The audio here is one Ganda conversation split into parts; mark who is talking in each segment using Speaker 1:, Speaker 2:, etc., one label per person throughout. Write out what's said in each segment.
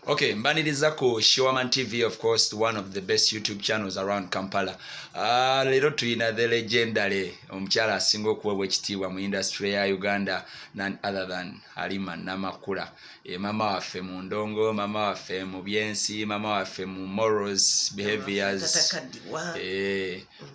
Speaker 1: Okay, mbaniriza ku Showaman TV, of course, one of the best YouTube channels around Kampala. Lero tuyina the legendary omukyala asinga okuweebwa ekitiibwa mu industry ya Uganda, none other than Halima Namakula. Mama waffe mu ndongo, mama waffe mu byensi, mama waffe mu morals, behaviors.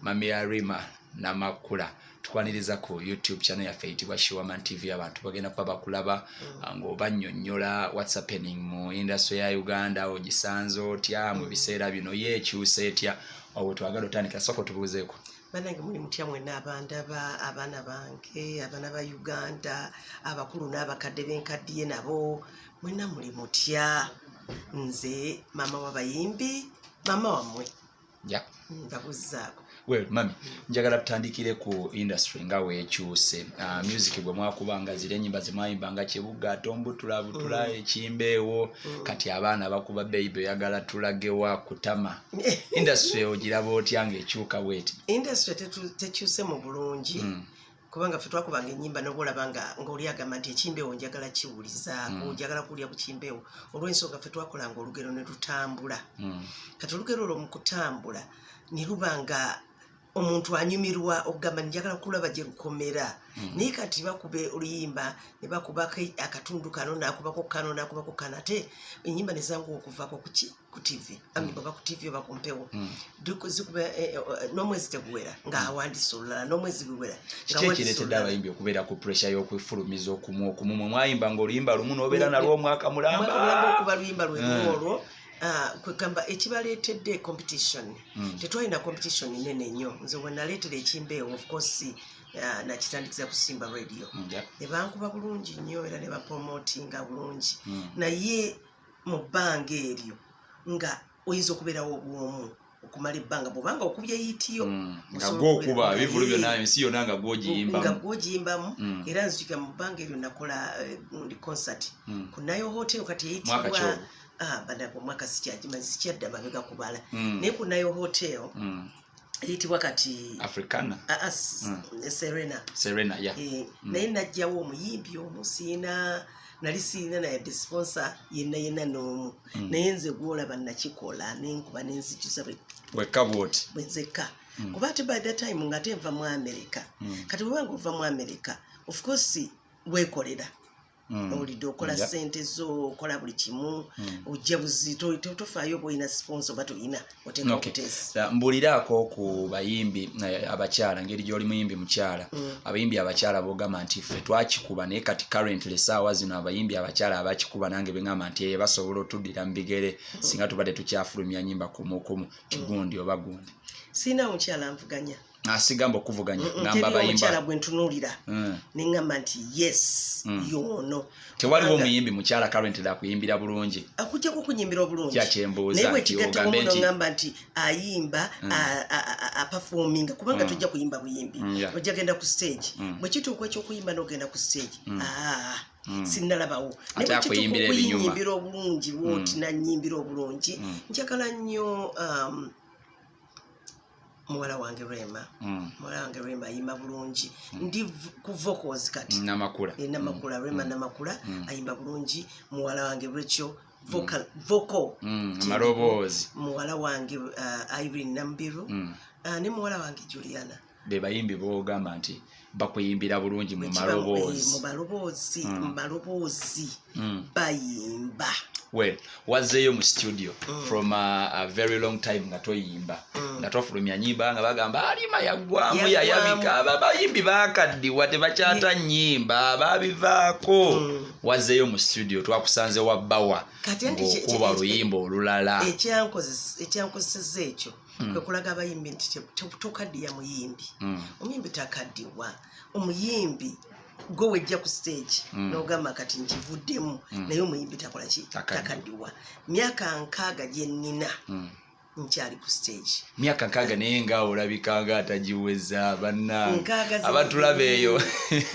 Speaker 1: Mami Rema Namakula. Tukwaniriza ku YouTube channel ya Feitibwa Showaman TV, abantu bagenda paba kulaba ngo banyonyola what's happening mu industry ya Uganda ogisanzo tya mu biseera bino yekyuse etya awo twagala otandika soko tubuzeeko.
Speaker 2: Banange muli mutya mwena abaana bange abaana ba Uganda abakulu n'abakadde benkaddiye nabo mwena muli mutya. Nze mama w'abayimbi mama wamwe ndabuzaako.
Speaker 1: Well, mami, njagala tutandikire ku industry nga wekyuse. Music bwe mwakubanga zile nyimba zimwayimbanga Kibuga, Tombutula, Butula, Ekimbeewo, kati abaana bakuba baby yagala tulagewa kutama. Industry ogiraba otya ng'ekyuka bweti?
Speaker 2: Industry tekyuse mu bulungi. Kubanga ffe twakubanga ennyimba n'obolabanga ng'oli agamba nti Ekimbeewo njagala kiwulizaako, njagala kulya ku Kimbeewo. Olw'ensonga ffe twakolanga olugero ne tutambula. Kati olugero olwo mu kutambula ne lubanga omuntu anyumirwa okugamba njagala kulaba gye lukomera. Naye kati bakube oluyimba ne bakubako akatundu kano n'akubako kano n'akubako kano ate ennyimba ne zangu okuvaako ku TV. Oba ku TV oba ku mpewo. Zikuba n'omwezi teguwera ng'awandiisa olulala n'omwezi guwera.
Speaker 1: Kiki ekireetedde abayimbi okubeera ku pressure y'okwefulumiza okumu mwe mwayimba ng'oluyimba lumu n'obeera nalwo omwaka mulamba?
Speaker 2: Okuba luyimba lwemu olwo. Kwegamba ekibaleetedde competition. Tetwalina competition nene nnyo. Nze bwe naleetera Ekimbeewo, of course nakitandikiza ku Simba Radio. Ne bankuba bulungi nnyo era ne bapromotinga bulungi. Naye mu bbanga eryo nga oyinza okubeerawo obwomu okumala ebbanga bw'obanga okubye yitiyo
Speaker 1: nga gw'okuba ebivulu byonna ensi yonna nga
Speaker 2: gw'ogiyimbamu. Era nzijukira mu bbanga eryo nakola concert ku Nayo Hotel kati eyitibwa bana mwaka sikyadda mabega kubala. Naye ku Nayo Hotel eyitibwa kati
Speaker 1: Africana
Speaker 2: Serena
Speaker 1: yeah.
Speaker 2: Naye najjawo omuyimbi omu nali siina naye sponsor yenna n'omu. Naye nze gw'olaba nakikola nenkuba nenzijuza
Speaker 1: wekka bwoti
Speaker 2: bwezekka. Kuba ate by that time nga tenva mu America. Kati bwebanga ova mu America of course weekolera. Olidde okola sente zo, okola buli kimu, ojja buzito, tofaayo bw'olina sponsor oba toyina oteeka okuteesa.
Speaker 1: Mbuliraako ku bayimbi abakyala, ngeri gy'oli muyimbi mukyala, abayimbi abakyala boogamba nti ffe twakikuba naye kati currently essaawa zino abayimbi abakyala abakikuba nange bengamba nti basobola otuddira mu bigere singa tuba tetukyafulumya nnyimba kumukumu kigundi oba gundi.
Speaker 2: Siina mukyala nvuganya.
Speaker 1: Asigamba okuvuganya ngamba abayimba.
Speaker 2: Mukyala gwe ntunuulira neŋŋamba nti yes y'ono.
Speaker 1: Tewaliwo omuyimbi mukyala currently akuyimbira bulungi.
Speaker 2: Akujja kukunyimbira obulungi.
Speaker 1: Kyakembuuza nti ogambe nti
Speaker 2: ngamba nti ayimba aperforminga kubanga tojja kuyimba buyimbi. Ojja genda ku stage. Bwe kituuka ekyokuyimba n'ogenda ku stage. Sinnalabawo.
Speaker 1: Ate akuyimbira ebinyuma.
Speaker 2: Nyimbira obulungi woti nanyimbira obulungi. Njagala nnyo muwala wange Rema. Muwala wange Rema ayimba bulungi. Ndi ku vocals kati.
Speaker 1: Namakula.
Speaker 2: Rema Namakula ayimba bulungi. Muwala wange Rachel vocal.
Speaker 1: Amaloboozi.
Speaker 2: Muwala wange Irene Nambiru. Ne muwala wange Juliana.
Speaker 1: Be bayimbi boogamba nti bakuyimbira bulungi mu maloboozi.
Speaker 2: Mu maloboozi bayimba.
Speaker 1: Well, wazzeeyo mu studio from a very long time nga toyimba. Nga tofulumya nnyimba nga bagamba Halima yaggwamu yayabika abayimbi baakaddiwa tebakyata nnyimba baabivaako. Wazzeeyo mu studio twakusanze wabbawa ng'okuba oluyimba olulala.
Speaker 2: Ekyankozesezza ekyo kwe kulaga abayimbi nti tokaddiya muyimbi. Omuyimbi takaddiwa. Omuyimbi gwe wejja ku stage n'ogamba kati nkivuddemu naye omuyimbi takola ki takaddiwa. Myaka 6 gye nnina nkyali ku stage.
Speaker 1: Myaka 6 naye nga olabikanga atagiweza bannange abatulaba eyo.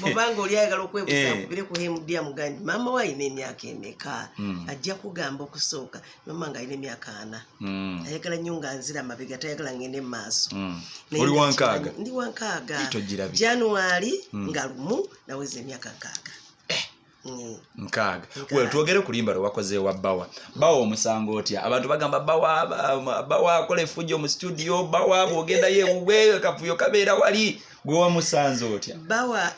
Speaker 2: Bw'obanga oli ayagala okwebuuza akubire ku hemudia mugandi maama we alina emyaka emeka? Ajja kugamba okusooka mama nga alina emyaka 4. Ayagala nnyo nga nzira amabega tayagala ngende mu maaso.
Speaker 1: Oli wa 6?
Speaker 2: Ndi wa 6. January nga lumu naweza emyaka 6.
Speaker 1: nkaaga well tuogere kulimba lwe wakoze wa bawa omusango otya abantu bagamba bawa akole effujjo mu studio bawa bwogenda yeewubwe kavuyo kabeera wali gwe wamusanze otya
Speaker 2: bawa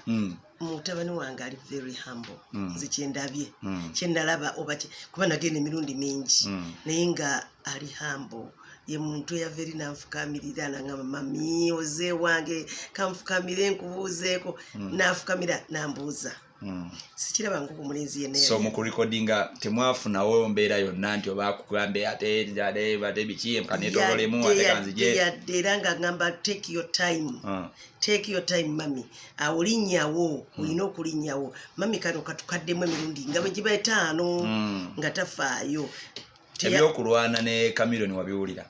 Speaker 2: mutabani wange ali very humble zikyendabye kyendalaba oba kuba nagenda emirundi mingi naye nga ali humble ye muntu eyaveri nanfukamirira nangamba mami oze wange kanfukamire nkubuuzeeko nafukamira nambuuza sikiraba nkuku mulenzi yenna
Speaker 1: so mu kurecordinga temwafunawo mbeera yonna nti oba kugambe ate biki kanetololemu ate kanzije
Speaker 2: era nga ngamba take your time mami awulinnyawo olina okulinnyawo mami kano katukaddemu emirundi nga bwe giba 5 nga tafaayo
Speaker 1: ebyokulwana ne Cameron wabiwulira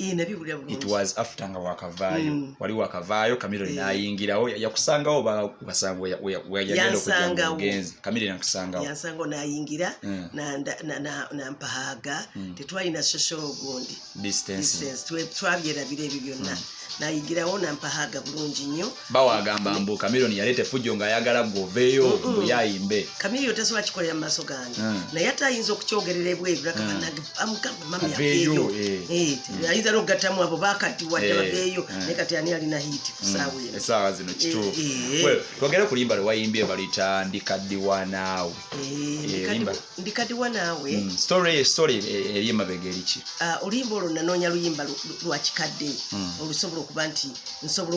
Speaker 2: It
Speaker 1: was after nga wakavaayo wali wakavaayo Cameron nayingirawo yakusangawo basangwe yagenda okujja mugenzi Cameron nakusangawo
Speaker 2: yansango nayingira na mpahaga tetwalina social gundi distance twabyerabira ebyo byonna nayigirawo nampahaga bulungi nnyo
Speaker 1: bawagamba mbu Cameron yalete fujjo nga ayagala goveeyo buyayimbe
Speaker 2: Cameron tasobola kikolera mu maaso gange naye atayinza okukyogerera ebweru lakabanaga amugamba mami aveeyo ayinza n'okugattamu abo bakatiwa baveeyo naye kati ani alina hiti kusaawa eno
Speaker 1: essaawa zino kituufu twogere kulimba lwe wayimbye baluyita ndikaddiwa naawe
Speaker 2: ndikaddiwa naawe
Speaker 1: story eri emabega eriki
Speaker 2: oluyimba olwo nanoonya luyimba lwa kikadde olusobola okuba nti nsobola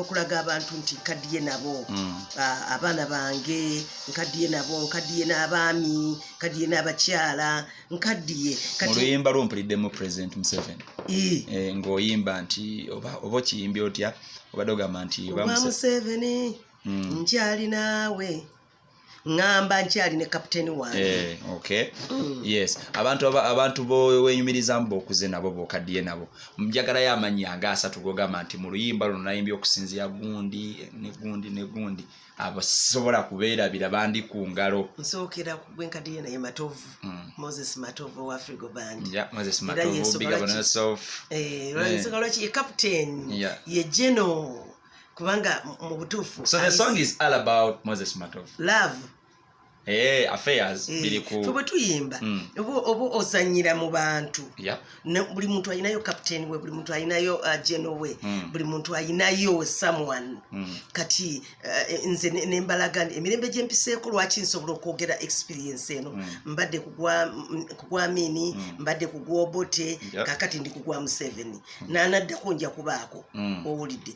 Speaker 2: okulaga abantu nti nkaddiye nabo abaana bange nkaddiye nabo nkaddiye n'abaami nkaddiye n'abakyala nkaddiye
Speaker 1: oluyimba lw'ompuliriddemu President Museveni ng'oyimba nti oba okiyimbye otya obadde ogamba nti
Speaker 2: oba Museveni nkyali naawe ngamba nkyali ne kapiteni wange
Speaker 1: okay yes abantu bwenyumiriza mbo okuze nabo bokaddiye nabo mjagala y'amannya aga 3 gogamba nti mu luyimba luno nayimbye okusinzira gundi abasobola kubeerabira bandi ku ngalo
Speaker 2: nsookera ku gwenkaddiye naye Matovu Moses Matovu wa Afrigo Band
Speaker 1: Moses Matovu big up on yourself
Speaker 2: ye captain ye general kubanga mu butuufu
Speaker 1: so the song is all about Moses Matovu
Speaker 2: love
Speaker 1: affairs bili ku
Speaker 2: bwe tuyimba obo osanyira mu bantu buli muntu ayinayo captain we buli muntu ayinayo general we buli muntu ayinayo someone kati nze nembalaga emirembe gyempiseeko lwaki nsobola okwogera experience eno mbadde kugwa Amini mbadde kugwa Obote kakati ndi kugwa Museveni nanaddako nja kubaako owulidde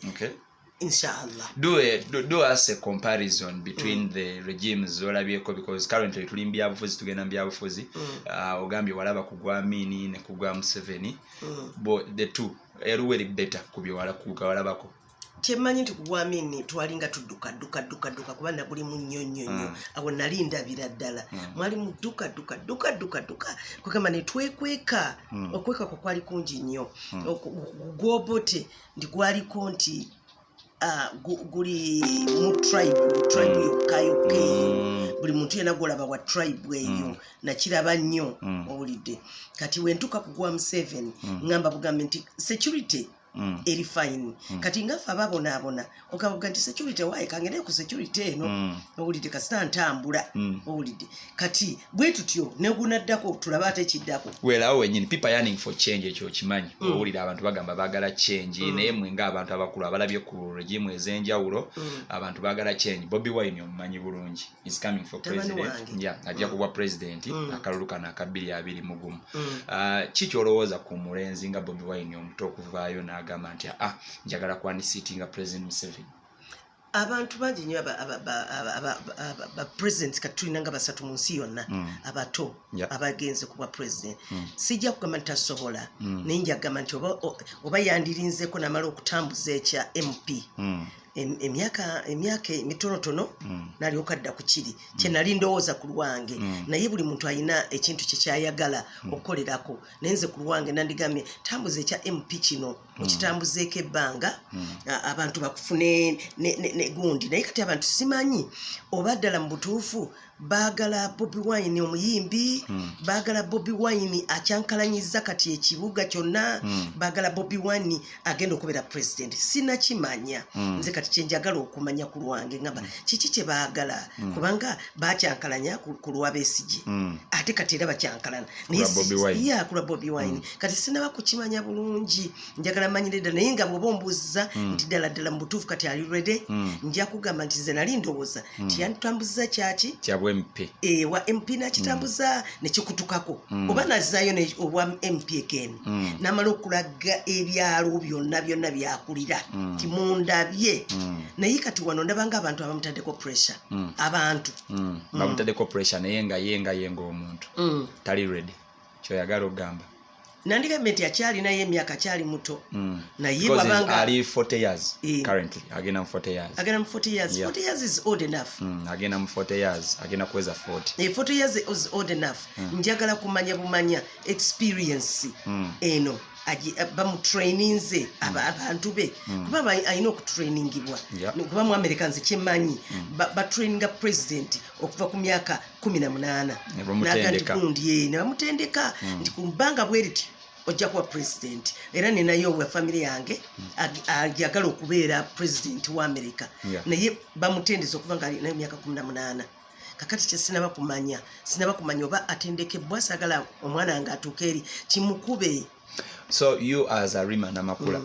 Speaker 2: inshallah
Speaker 1: do us a comparison between the regimes olabyeko because currently tulimbya bufuzi tugenda mbyabufuzi ogambye walaba kugwa Amini ne kugwa Museveni but the two eruweri better kubyewala kugalabako
Speaker 2: kyemanyi nti kugwa Amini twalinga tudduka kuba naguli mu nnyonnyonnyo awo nali ndabira ddala mwali mu dduka kugamba ne twekweka okweka ko kwali kungi nnyo Obote ndi gwaliko nti guli mu tribe yokayoke buli muntu yena golaba wa tribe eyo nakiraba nnyo owulidde kati wentuka kugwa Museveni ngamba bugambe nti security eri fine kati ngafa ababona okavuga nti security wae kangene ku security eno owulidde kasita ntambula owulidde kati bwe tutyo negunaddako tulaba ate kiddako
Speaker 1: welawo wenyini people yearning for change ekyo kimanyi owulira abantu bagamba bagala change naye mwenga abantu abakulu abalabye ku regime ezenjawulo abantu bagala change Bobiwine omumanyi bulungi is coming for president ajja kuba president akalulu kana akabiri abiri mugumu kiki olowooza ku mulenzi nga Bobiwine omuto okuvaayo agamba nti njagala kwanisittinga President Museveni
Speaker 2: abantu bangi nnyo aba president katulina nga 3 mu nsi yonna abato abagenze kuba president sijja kugamba nti tasobola naye njagamba nti oba yandirinzeko namala okutambuza ekya MP emyaka mitonotono nalyoka dda ku kiri kye nali ndowooza ku lwange naye buli muntu ayina ekintu kye kyayagala okukolerako naye nze ku lwange nandigambye tambuza ekya MP kino mukitambuzeeko ebbanga abantu bakufune ne gundi naye kati abantu simanyi oba ddala mu butuufu baagala Bobiwine omuyimbi, baagala Bobiwine akyankalanyiza kati ekibuga kyonna, baagala Bobiwine agenda okubeera president. Sinakimanya nze kati kyenjagala okumanya ku lwange ngamba kiki kye baagala kubanga bakyankalanya ku lwa Besigye ate kati era bakyankalana naye kula Bobiwine kati sinaba kukimanya bulungi, njagala manyire ddala naye nga bw'oba ombuuza nti ddala ddala mu butuufu kati ali ready, nja kugamba nti nze nali ndowooza nti yantambuza kyaki
Speaker 1: kyabwe MP
Speaker 2: wa MP nakitambuza nekikutukako oba nazaayo obwa MP again namala okulaga ebyalo byonna byakulira timundabye naye kati wano ndabanga abantu abamutaddeko pressure abantu
Speaker 1: bamutaddeko pressure naye nga yenga omuntu tali ready kyoyagala ogamba
Speaker 2: nandika nti akyalinayo emyaka kyali muto naye
Speaker 1: wabanga ali 40 years currently agenda mu 40 years
Speaker 2: 40 years is old enough
Speaker 1: agenda mu 40 years agenda kuweza 40
Speaker 2: 40 years is old enough njagala kumanya experience eno bamutraininze abantu be kuba ayina okutrainingibwa kuba mu America nze kyemmanyi batraininga president okuva ku myaka 18 ne bamutendeka nti kumbanga bweriti ojja kuba president era ninayo wa family yange ajagala okubeera president wa America naye bamutendeza okuva nga alina emyaka 18 kakati kye sinaba kumanya oba atendekebwa sagala omwana nga atuuka eri kimukube.
Speaker 1: So you as a Rema Namakula